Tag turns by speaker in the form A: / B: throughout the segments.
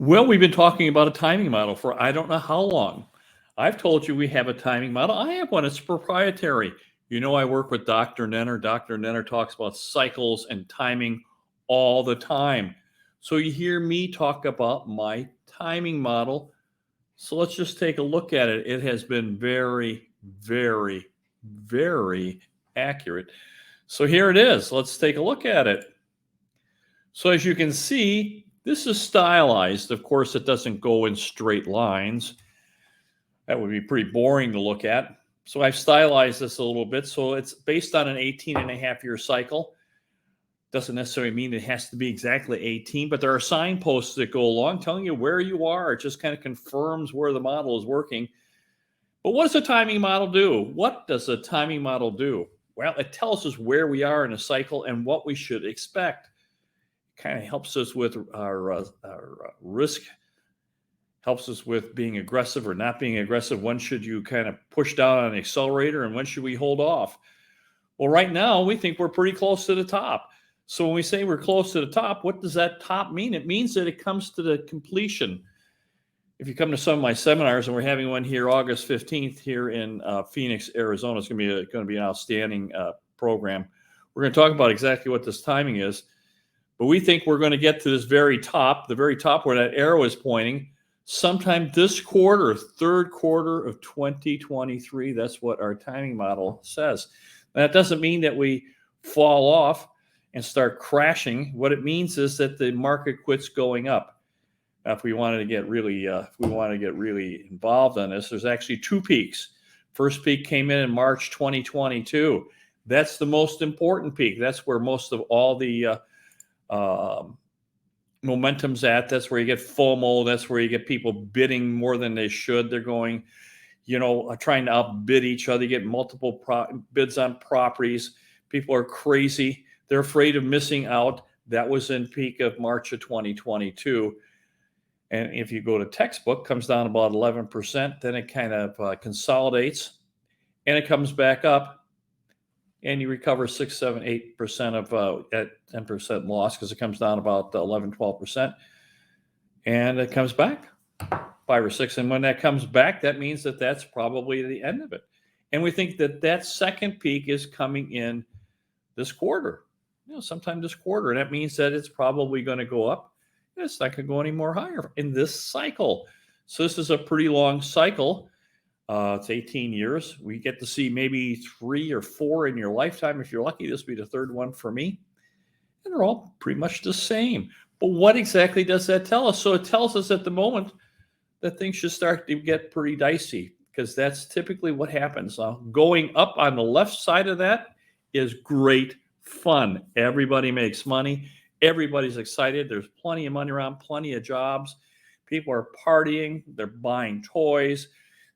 A: Well, we've been talking about a timing model for I don't know how long. I've told you we have a timing model. I have one. It's proprietary. You know, I work with Dr. Nenner. Dr. Nenner talks about cycles and timing all the time. So you hear me talk about my timing model. So let's just take a look at it. It has been very, very, very accurate. So here it is. Let's take a look at it. So as you can see, this is stylized. Of course, it doesn't go in straight lines. That would be pretty boring to look at. So I've stylized this a little bit. So it's based on an 18.5-year cycle. Doesn't necessarily mean it has to be exactly 18, but there are signposts that go along telling you where you are. It just kind of confirms where the model is working. But what does a timing model do? What does a timing model do? Well, it tells us where we are in a cycle and what we should expect. Kind of helps us with our risk, helps us with being aggressive or not being aggressive. When should you kind of push down on the accelerator and when should we hold off? Well, right now we think we're pretty close to the top. So when we say we're close to the top, what does that top mean? It means that it comes to the completion. If you come to some of my seminars, and we're having one here August 15th here in Phoenix, Arizona, it's going to be an outstanding program. We're going to talk about exactly what this timing is. But we think we're going to get to this very top, the very top where that arrow is pointing, sometime this quarter, third quarter of 2023. That's what our timing model says. That doesn't mean that we fall off and start crashing. What it means is that the market quits going up. Now, if we wanted to get really, involved on this, there's actually two peaks. First peak came in March 2022. That's the most important peak. That's where most of all the momentum's at. That's where you get FOMO. That's where you get people bidding more than they should. They're going, trying to outbid each other. You get multiple bids on properties. People are crazy. They're afraid of missing out. That was in peak of March of 2022. And if you go to textbook, comes down about 11%. Then it kind of consolidates and it comes back up. And you recover 6, 7, 8% of at 10% loss because it comes down about 11, 12%. And it comes back 5 or 6. And when that comes back, that means that that's probably the end of it. And we think that that second peak is coming in this quarter, sometime this quarter. And that means that it's probably going to go up. It's not going to go any more higher in this cycle. So this is a pretty long cycle. It's 18 years. We get to see maybe 3 or 4 in your lifetime. If you're lucky, this will be the third one for me. And they're all pretty much the same. But what exactly does that tell us? So it tells us at the moment that things should start to get pretty dicey because that's typically what happens. Going up on the left side of that is great fun. Everybody makes money. Everybody's excited. There's plenty of money around, plenty of jobs. People are partying. They're buying toys.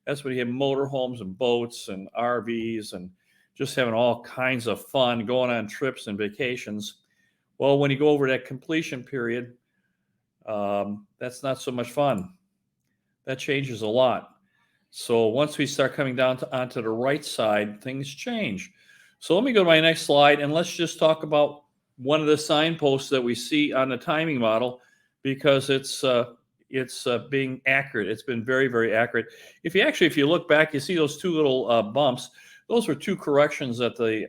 A: That's when you have motorhomes and boats and RVs and just having all kinds of fun, going on trips and vacations. Well, when you go over that completion period, that's not so much fun. That changes a lot. So once we start coming down onto the right side, things change. So let me go to my next slide and let's just talk about one of the signposts that we see on the timing model because it's being accurate. It's been very, very accurate. If you look back, you see those two little bumps. Those were two corrections that the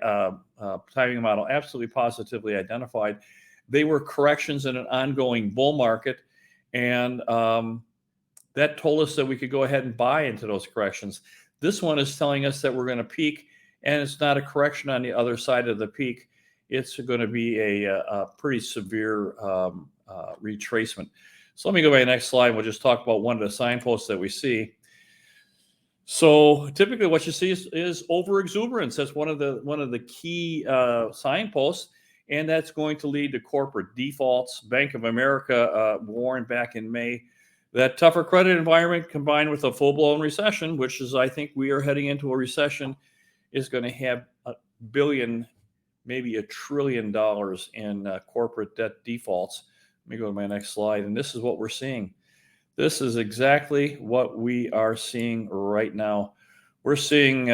A: timing model absolutely positively identified. They were corrections in an ongoing bull market, and that told us that we could go ahead and buy into those corrections. This one is telling us that we're going to peak, and it's not a correction on the other side of the peak. It's going to be a pretty severe retracement. So let me go to my next slide. We'll just talk about one of the signposts that we see. So typically what you see is overexuberance. That's one of the key signposts, and that's going to lead to corporate defaults. Bank of America warned back in May that tougher credit environment combined with a full-blown recession, which is, I think we are heading into a recession, is going to have $1 billion, maybe $1 trillion in corporate debt defaults. Let me go to my next slide. And this is what we're seeing. This is exactly what we are seeing right now. We're seeing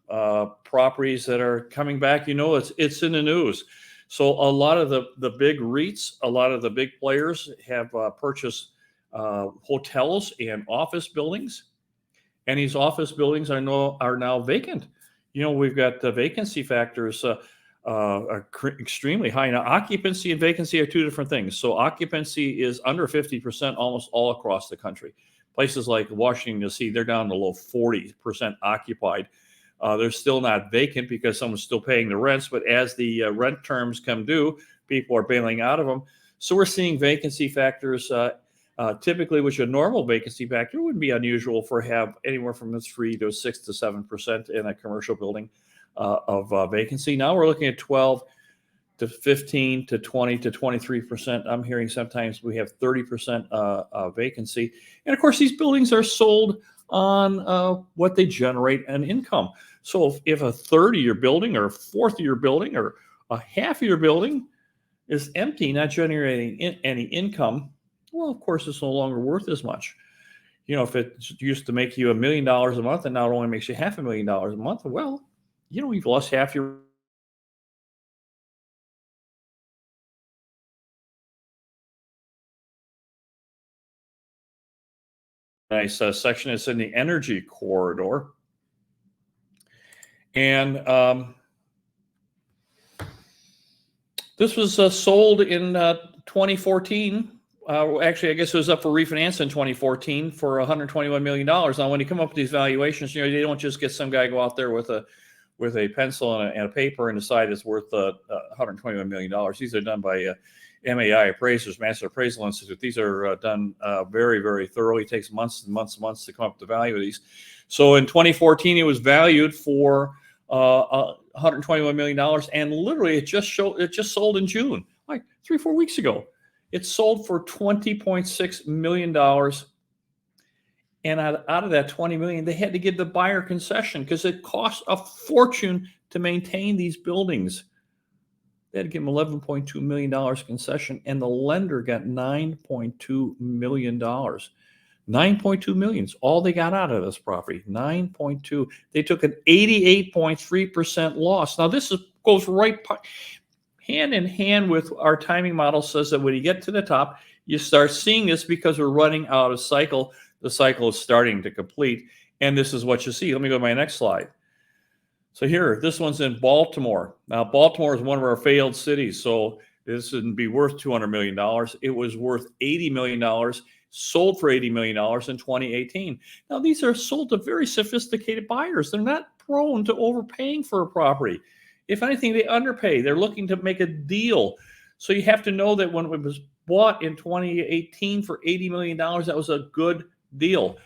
A: properties that are coming back. It's in the news. So a lot of the big REITs, a lot of the big players have purchased hotels and office buildings, and these office buildings are now vacant. We've got the vacancy factors are extremely high. Now, occupancy and vacancy are two different things. So occupancy is under 50% almost all across the country. Places like Washington, D.C., they're down to low 40% occupied. They're still not vacant because someone's still paying the rents, but as the rent terms come due, people are bailing out of them. So we're seeing vacancy factors typically, which a normal vacancy factor would be unusual for have anywhere from 3 to 6 to 7% in a commercial building of vacancy. Now we're looking at 12 to 15 to 20 to 23%. I'm hearing sometimes we have 30% vacancy. And of course, these buildings are sold on what they generate an income. So if a third of your building or a fourth of your building or a half of your building is empty, not generating any income, well, of course, it's no longer worth as much. If it used to make you $1 million a month and now it only makes you $500,000 a month, well, you've lost half your. Nice section is in the energy corridor. And this was sold in 2014. Actually, I guess it was up for refinance in 2014 for $121 million. Now, when you come up with these valuations, they don't just get some guy go out there with a pencil and a paper and decide it's worth $121 million. These are done by MAI appraisers, Master Appraisal Institute. These are done very, very thoroughly. It takes months and months and months to come up with the value of these. So in 2014, it was valued for $121 million, and literally it just sold in June, like 3-4 weeks ago. It sold for $20.6 million. And out of that $20 million, they had to give the buyer concession because it costs a fortune to maintain these buildings. They had to give them $11.2 million concession, and the lender got $9.2 million. $9.2 million is all they got out of this property. 9.2. They took an 88.3% loss. Now, this goes right hand in hand with our timing model. Says that when you get to the top, you start seeing this because we're running out of cycle. The cycle is starting to complete, and this is what you see. Let me go to my next slide. So here, this one's in Baltimore. Now, Baltimore is one of our failed cities, so this wouldn't be worth $200 million. It was worth $80 million, sold for $80 million in 2018. Now, these are sold to very sophisticated buyers. They're not prone to overpaying for a property. If anything, they underpay. They're looking to make a deal. So you have to know that when it was bought in 2018 for $80 million, that was a good deal.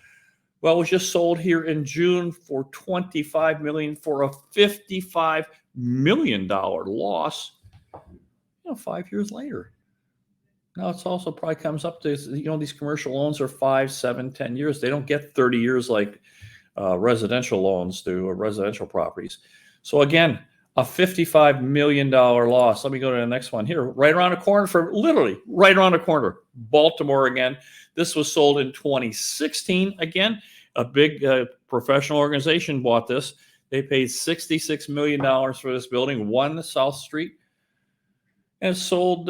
A: Well, it was just sold here in June for $25 million for a $55 million loss, 5 years later. Now, it's also probably comes up to, these commercial loans are 5, 7, 10 years. They don't get 30 years like residential loans do, or residential properties. So again, a $55 million loss. Let me go to the next one here. Right around the corner literally right around the corner, Baltimore again. This was sold in 2016. Again, a big professional organization bought this. They paid $66 million for this building, 1 South Street. And it sold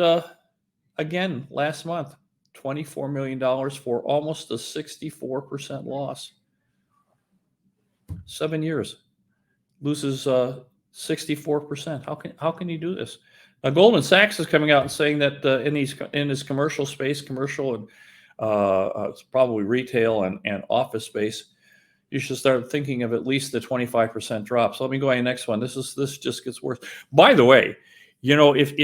A: again last month, $24 million for almost a 64% loss. 7 years. Loses 64%. How can you do this? Goldman Sachs is coming out and saying that in this commercial space, commercial and it's probably retail and office space, you should start thinking of at least the 25% drop. So let me go on to the next one. This just gets worse. By the way, if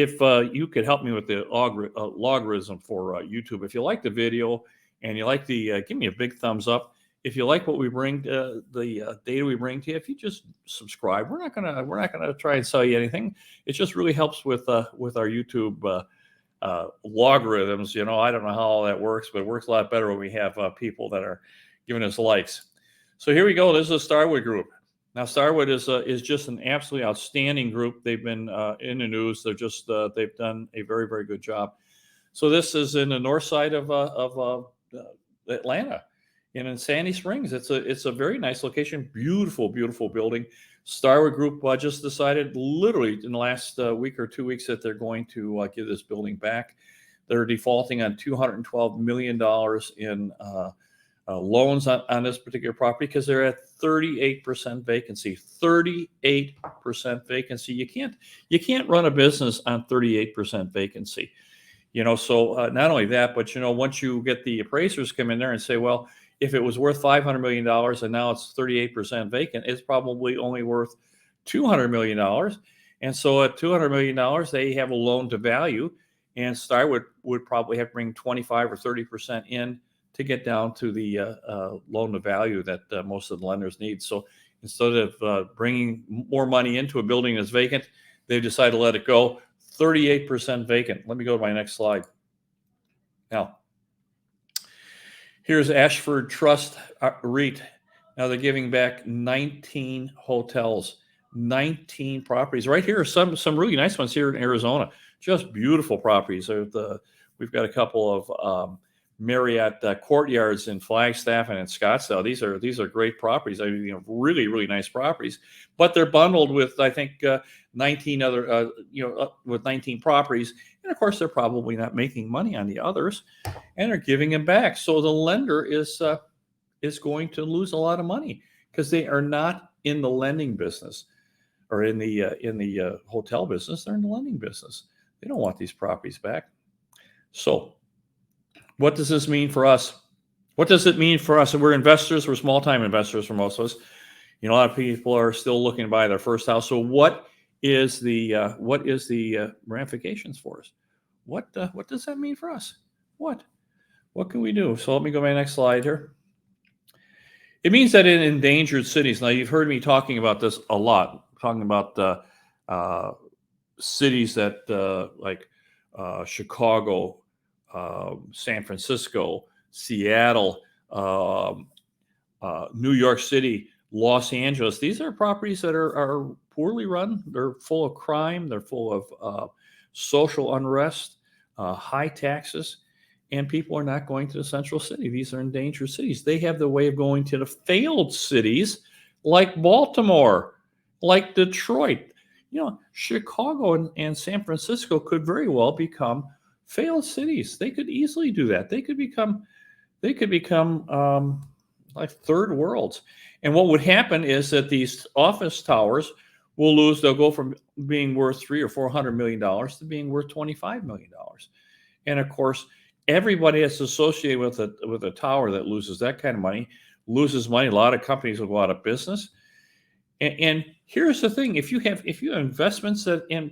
A: you could help me with the logarithm for YouTube, if you like the video and you like give me a big thumbs up. If you like what we bring, the data we bring to you, if you just subscribe, we're not gonna try and sell you anything. It just really helps with our YouTube logarithms. I don't know how all that works, but it works a lot better when we have people that are giving us likes. So here we go. This is a Starwood group. Now, Starwood is just an absolutely outstanding group. They've been in the news. They've done a very, very good job. So this is in the north side of Atlanta. And in Sandy Springs, it's a very nice location, beautiful, beautiful building. Starwood Group just decided literally in the last week or 2 weeks that they're going to give this building back. that are defaulting on $212 million in loans on this particular property because they're at 38% vacancy. 38% vacancy. You can't run a business on 38% vacancy. So not only that, but once you get the appraisers come in there and say, well, if it was worth $500 million and now it's 38% vacant, it's probably only worth $200 million. And so at $200 million, they have a loan to value, and Star would probably have to bring 25 or 30% in to get down to the loan to value that most of the lenders need. So instead of bringing more money into a building that's vacant, they've decided to let it go. 38% vacant. Let me go to my next slide. Now, here's Ashford Trust REIT. Now they're giving back 19 hotels, 19 properties. Right here are some really nice ones here in Arizona. Just beautiful properties. We've got a couple of Marriott courtyards in Flagstaff and in Scottsdale. These are great properties. I mean, really, really nice properties. But they're bundled with, I think, 19 other, with 19 properties. And of course, they're probably not making money on the others, and they're giving them back. So the lender is going to lose a lot of money because they are not in the lending business or in the hotel business. They're in the lending business. They don't want these properties back. So what does this mean for us? What does it mean for us? And we're investors. We're small-time investors for most of us. A lot of people are still looking to buy their first house. So what is the ramifications for us? What does that mean for us? What can we do? So let me go to my next slide here. It means that in endangered cities, now you've heard me talking about this a lot, talking about cities that like Chicago, San Francisco, Seattle, New York City, Los Angeles. These are properties that are poorly run. They're full of crime. They're full of social unrest, high taxes, and people are not going to the central city. These are endangered cities. They have the way of going to the failed cities like Baltimore, like Detroit. Chicago and San Francisco could very well become failed cities. They could easily do that. They could become like third worlds. And what would happen is that these office towers will lose. They'll go from being worth $300 or $400 million to being worth $25 million. And of course, everybody that's associated with a tower that loses that kind of money loses money. A lot of companies will go out of business. And here's the thing: if you have investments that in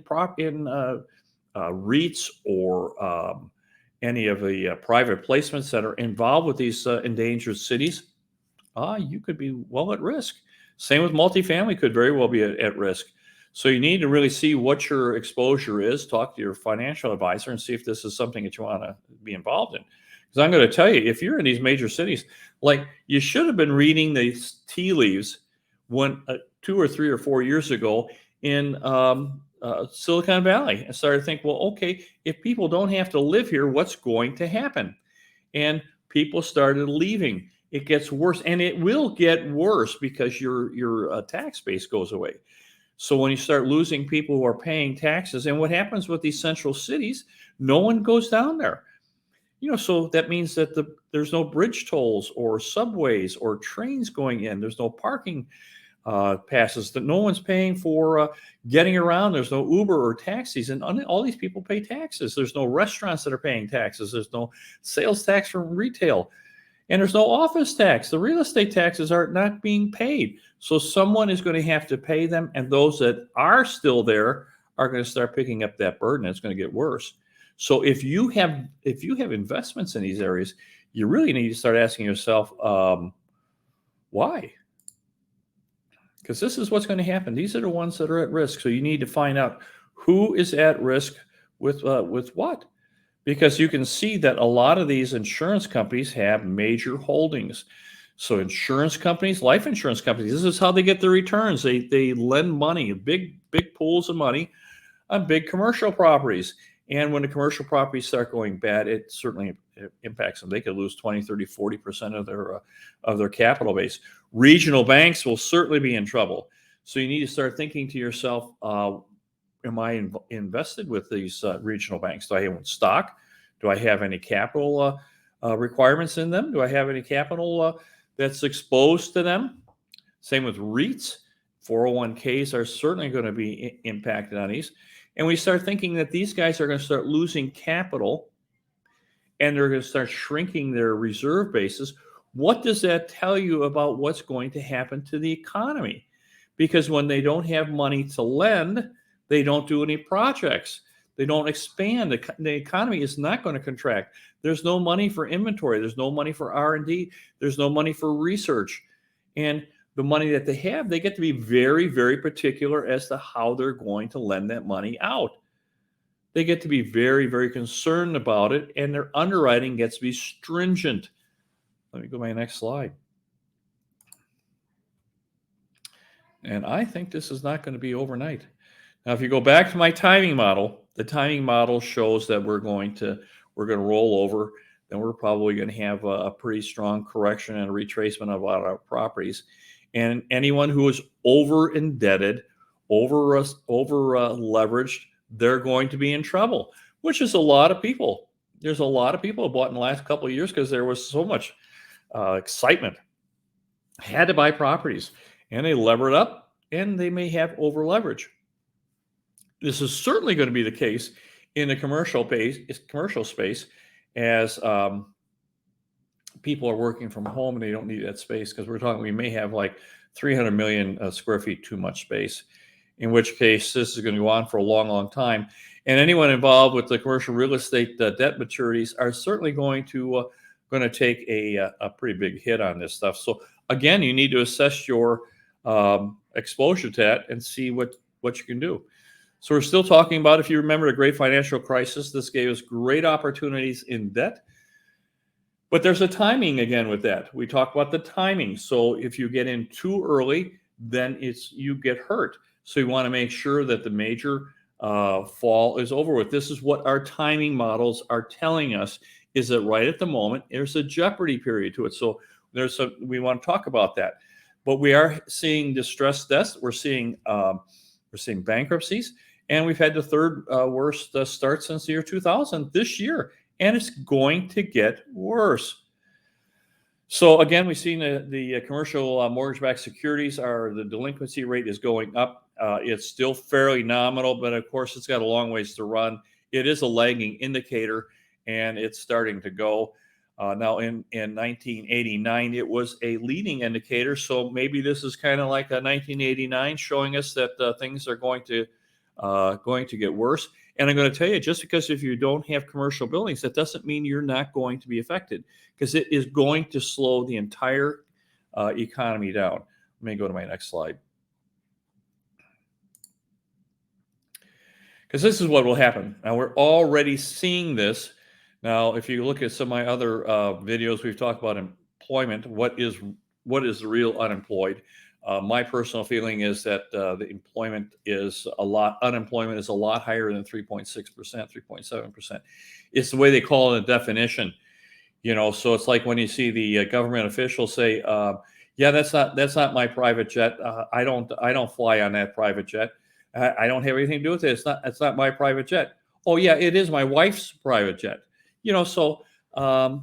A: REITs or any of the private placements that are involved with these endangered cities, you could be well at risk. Same with multifamily, could very well be at risk. So you need to really see what your exposure is. Talk to your financial advisor and see if this is something that you want to be involved in. Because I'm going to tell you, if you're in these major cities, like you should have been reading the tea leaves when 2 or 3 or 4 years ago in Silicon Valley, and started to think, well, okay, if people don't have to live here, what's going to happen? And people started leaving. It gets worse, and it will get worse because your tax base goes away. So when you start losing people who are paying taxes, and what happens with these central cities, no one goes down there. So that means that there's no bridge tolls or subways or trains going in. There's no parking passes, that no one's paying for getting around. There's no Uber or taxis, and all these people pay taxes. There's no restaurants that are paying taxes. There's no sales tax from retail, and there's no office tax. The real estate taxes are not being paid. So someone is going to have to pay them, and those that are still there are going to start picking up that burden. It's going to get worse. So if you have investments in these areas, you really need to start asking yourself, why? Because this is what's going to happen. These are the ones that are at risk. So you need to find out who is at risk with what. Because you can see that a lot of these insurance companies have major holdings. So insurance companies, life insurance companies, this is how they get their returns. They lend money, big pools of money on big commercial properties. And when the commercial properties start going bad, it certainly impacts them. They could lose 20, 30, 40% of their capital base. Regional banks will certainly be in trouble. So you need to start thinking to yourself, am I invested with these regional banks? Do I own stock? Do I have any capital requirements in them? Do I have any capital that's exposed to them? Same with REITs. 401ks are certainly going to be impacted on these. And we start thinking that these guys are going to start losing capital and they're going to start shrinking their reserve bases. What does that tell you about what's going to happen to the economy? Because when they don't have money to lend, they don't do any projects. They don't expand. The economy is not going to contract. There's no money for inventory. There's no money for R&D. There's no money for research. And the money that they have, they get to be very, very particular as to how they're going to lend that money out. They get to be very, very concerned about it, and their underwriting gets to be stringent. Let me go to my next slide. And I think this is not going to be overnight. Now, if you go back to my timing model, the timing model shows that we're going to roll over. Then we're probably going to have a pretty strong correction and a retracement of a lot of our properties. And anyone who is over indebted, over leveraged, they're going to be in trouble, which is a lot of people. There's a lot of people who bought in the last couple of years because there was so much excitement. Had to buy properties, and they levered up, and they may have over leverage. This is certainly going to be the case in the commercial space as people are working from home and they don't need that space, because we may have like 300 million square feet too much space, in which case this is going to go on for a long, long time. And anyone involved with the commercial real estate debt maturities are certainly going to take a pretty big hit on this stuff. So again, you need to assess your exposure to that and see what you can do. So we're still talking about, if you remember, the great financial crisis. This gave us great opportunities in debt. But there's a timing again with that. We talk about the timing. So if you get in too early, then you get hurt. So you want to make sure that the major fall is over with. This is what our timing models are telling us, is that right at the moment, there's a jeopardy period to it. So we want to talk about that. But we are seeing distressed debts. We're seeing bankruptcies. And we've had the third worst start since the year 2000 this year. And it's going to get worse. So again, we've seen the commercial mortgage-backed securities, the delinquency rate is going up. It's still fairly nominal, but of course it's got a long ways to run. It is a lagging indicator, and it's starting to go. Now in 1989, it was a leading indicator. So maybe this is kind of like a 1989 showing us that things are going to get worse. And I'm going to tell you, just because if you don't have commercial buildings, that doesn't mean you're not going to be affected, because it is going to slow the entire economy down. Let me go to my next slide. Because this is what will happen. Now, we're already seeing this. Now, if you look at some of my other videos, we've talked about employment. What is the real unemployed? My personal feeling is that unemployment is a lot higher than 3.6%, 3.7%. It's the way they call it in definition. So it's like when you see the government officials say, yeah, that's not my private jet. I don't fly on that private jet. I don't have anything to do with it. It's not my private jet. Oh yeah, it is my wife's private jet. So they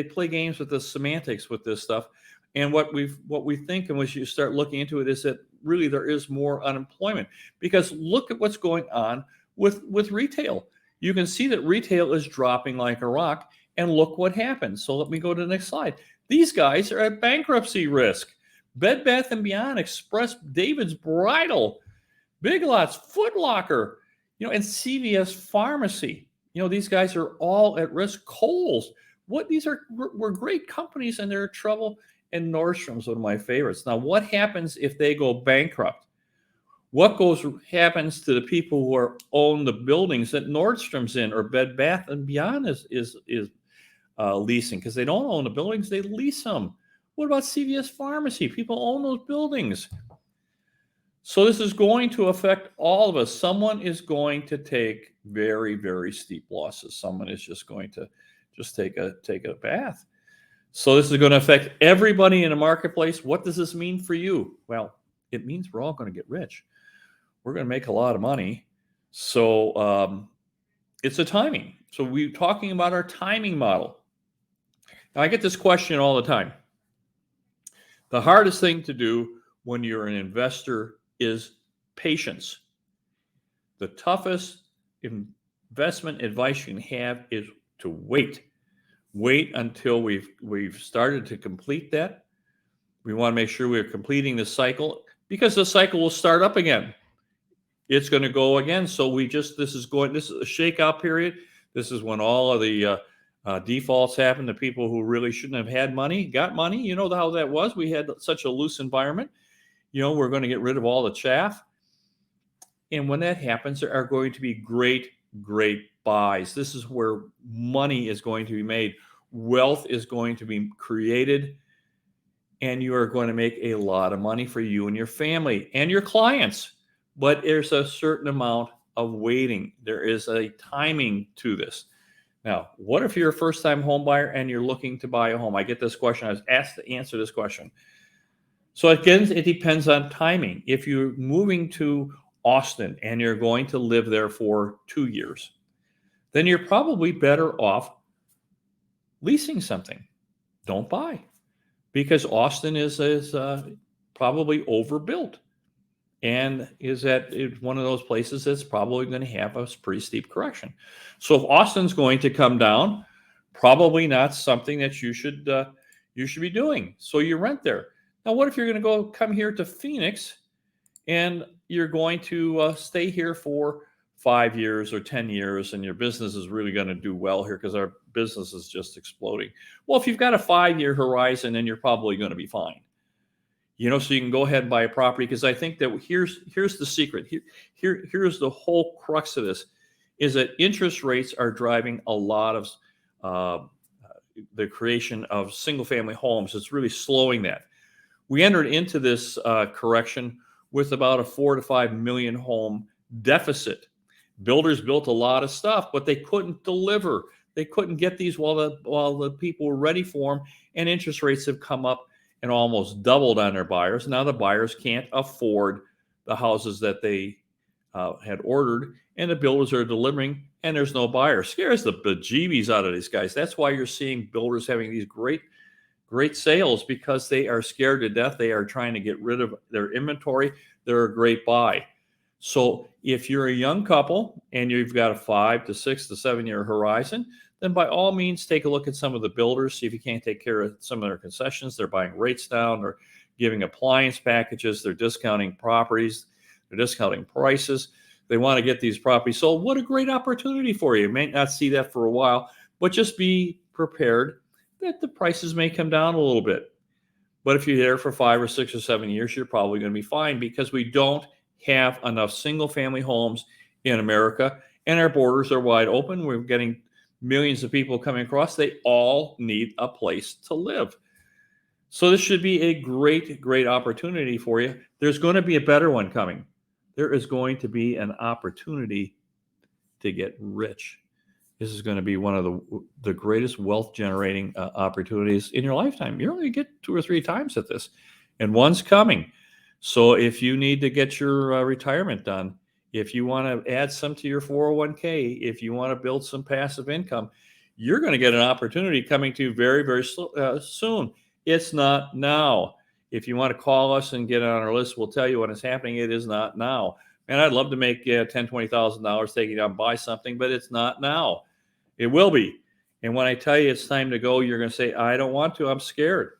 A: play games with the semantics with this stuff. And what we think, and once you start looking into it, is that really there is more unemployment, because look at what's going on with retail. You can see that retail is dropping like a rock, and look what happened. So let me go to the next slide. These guys are at bankruptcy risk. Bed Bath & Beyond, Express, David's Bridal, Big Lots, Foot Locker, and CVS Pharmacy. These guys are all at risk. Kohl's. These were great companies, and they're in trouble. And Nordstrom's one of my favorites. Now, what happens if they go bankrupt? What happens to the people who own the buildings that Nordstrom's in, or Bed Bath & Beyond is leasing? Because they don't own the buildings, they lease them. What about CVS Pharmacy? People own those buildings. So this is going to affect all of us. Someone is going to take very, very steep losses. Someone is just going to take a bath. So this is going to affect everybody in the marketplace. What does this mean for you? Well, it means we're all going to get rich. We're going to make a lot of money. So It's a timing. So we're talking about our timing model. Now, I get this question all the time. The hardest thing to do when you're an investor is patience. The toughest investment advice you can have is to wait. Wait until we've started to complete that. We want to make sure we're completing the cycle, because the cycle will start up again. It's going to go again. So this is a shakeout period. This is when all of the defaults happen. The people who really shouldn't have had money got money. You know how that was. We had such a loose environment. We're going to get rid of all the chaff. And when that happens, there are going to be great, great buys. This is where money is going to be made. Wealth is going to be created, and you are going to make a lot of money for you and your family and your clients. But there's a certain amount of waiting. There is a timing to this. Now, what if you're a first-time home buyer and you're looking to buy a home? I get this question. I was asked to answer this question. So again, it depends on timing. If you're moving to Austin and you're going to live there for 2 years, then you're probably better off leasing something. Don't buy, because Austin is probably overbuilt, and is one of those places that's probably going to have a pretty steep correction. So if Austin's going to come down, probably not something that you should be doing. So you rent there. Now, what if you're going to come here to Phoenix and you're going to stay here for 5 years or 10 years, and your business is really going to do well here because our business is just exploding? Well, if you've got a 5-year horizon, then you're probably going to be fine. So you can go ahead and buy a property, because I think that here's the secret. Here's the whole crux of this, is that interest rates are driving a lot of the creation of single-family homes. It's really slowing that. We entered into this correction with about a 4 to 5 million home deficit. Builders built a lot of stuff, but they couldn't deliver. They couldn't get these while the people were ready for them, and interest rates have come up and almost doubled on their buyers. Now the buyers can't afford the houses that they had ordered, and the builders are delivering, and there's no buyer. Scares the bejeebies out of these guys. That's why you're seeing builders having these great sales, because they are scared to death. They are trying to get rid of their inventory. They're a great buy. So if you're a young couple and you've got a 5 to 6 to 7 year horizon, then by all means take a look at some of the builders, see if you can't take care of some of their concessions. They're buying rates down, they're giving appliance packages, they're discounting properties, they're discounting prices. They want to get these properties sold. What a great opportunity for you. You may not see that for a while, but just be prepared that the prices may come down a little bit. But if you're there for 5 or 6 or 7 years, you're probably going to be fine, because we don't have enough single family homes in America, and our borders are wide open. We're getting millions of people coming across. They all need a place to live. So this should be a great, great opportunity for you. There's going to be a better one coming. There is going to be an opportunity to get rich. This is going to be one of the greatest wealth generating opportunities in your lifetime. You only get 2 or 3 times at this, and one's coming. So if you need to get your retirement done, if you want to add some to your 401k, if you want to build some passive income, you're going to get an opportunity coming to you very, very soon. It's not now. If you want to call us and get on our list, we'll tell you when it's happening. It is not now. And I'd love to make $10,000, $20,000 taking out and buy something, but it's not now. It will be. And when I tell you it's time to go, you're going to say, I don't want to. I'm scared.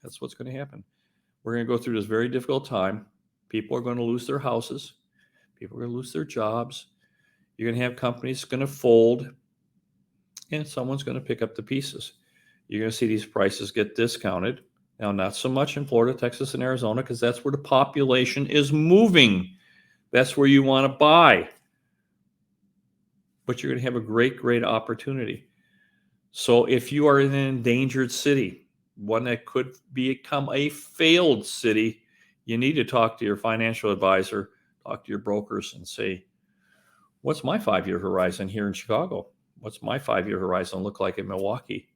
A: That's what's going to happen. We're going to go through this very difficult time. People are going to lose their houses. People are going to lose their jobs. You're going to have companies going to fold, and someone's going to pick up the pieces. You're going to see these prices get discounted. Now, not so much in Florida, Texas, and Arizona, because that's where the population is moving. That's where you want to buy. But you're going to have a great, great opportunity. So if you are in an endangered city, one that could become a failed city, you need to talk to your financial advisor, talk to your brokers, and say, what's my 5-year horizon here in Chicago? What's my 5-year horizon look like in Milwaukee?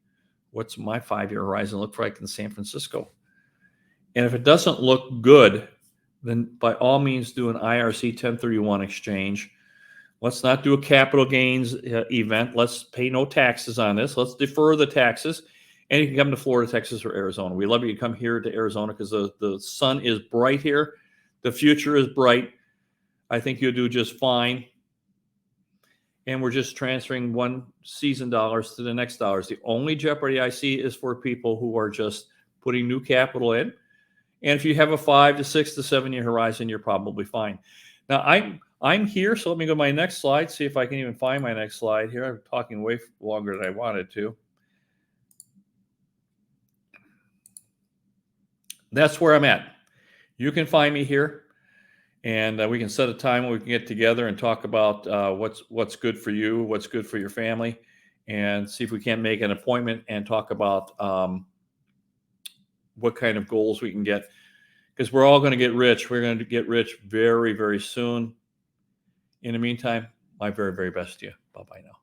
A: What's my 5-year horizon look like in San Francisco? And if it doesn't look good, then by all means do an IRC 1031 exchange. Let's not do a capital gains event. Let's pay no taxes on this. Let's defer the taxes. And you can come to Florida, Texas, or Arizona. We love you to come here to Arizona because the sun is bright here. The future is bright. I think you'll do just fine. And we're just transferring one season dollars to the next dollars. The only jeopardy I see is for people who are just putting new capital in. And if you have a 5 to 6 to 7 year horizon, you're probably fine. Now I'm here, so let me go to my next slide, see if I can even find my next slide here. I'm talking way longer than I wanted to. That's where I'm at. You can find me here, and we can set a time when we can get together and talk about what's good for you, what's good for your family, and see if we can't make an appointment and talk about what kind of goals we can get, because we're all going to get rich. We're going to get rich very, very soon. In the meantime, my very, very best to you. Bye-bye now.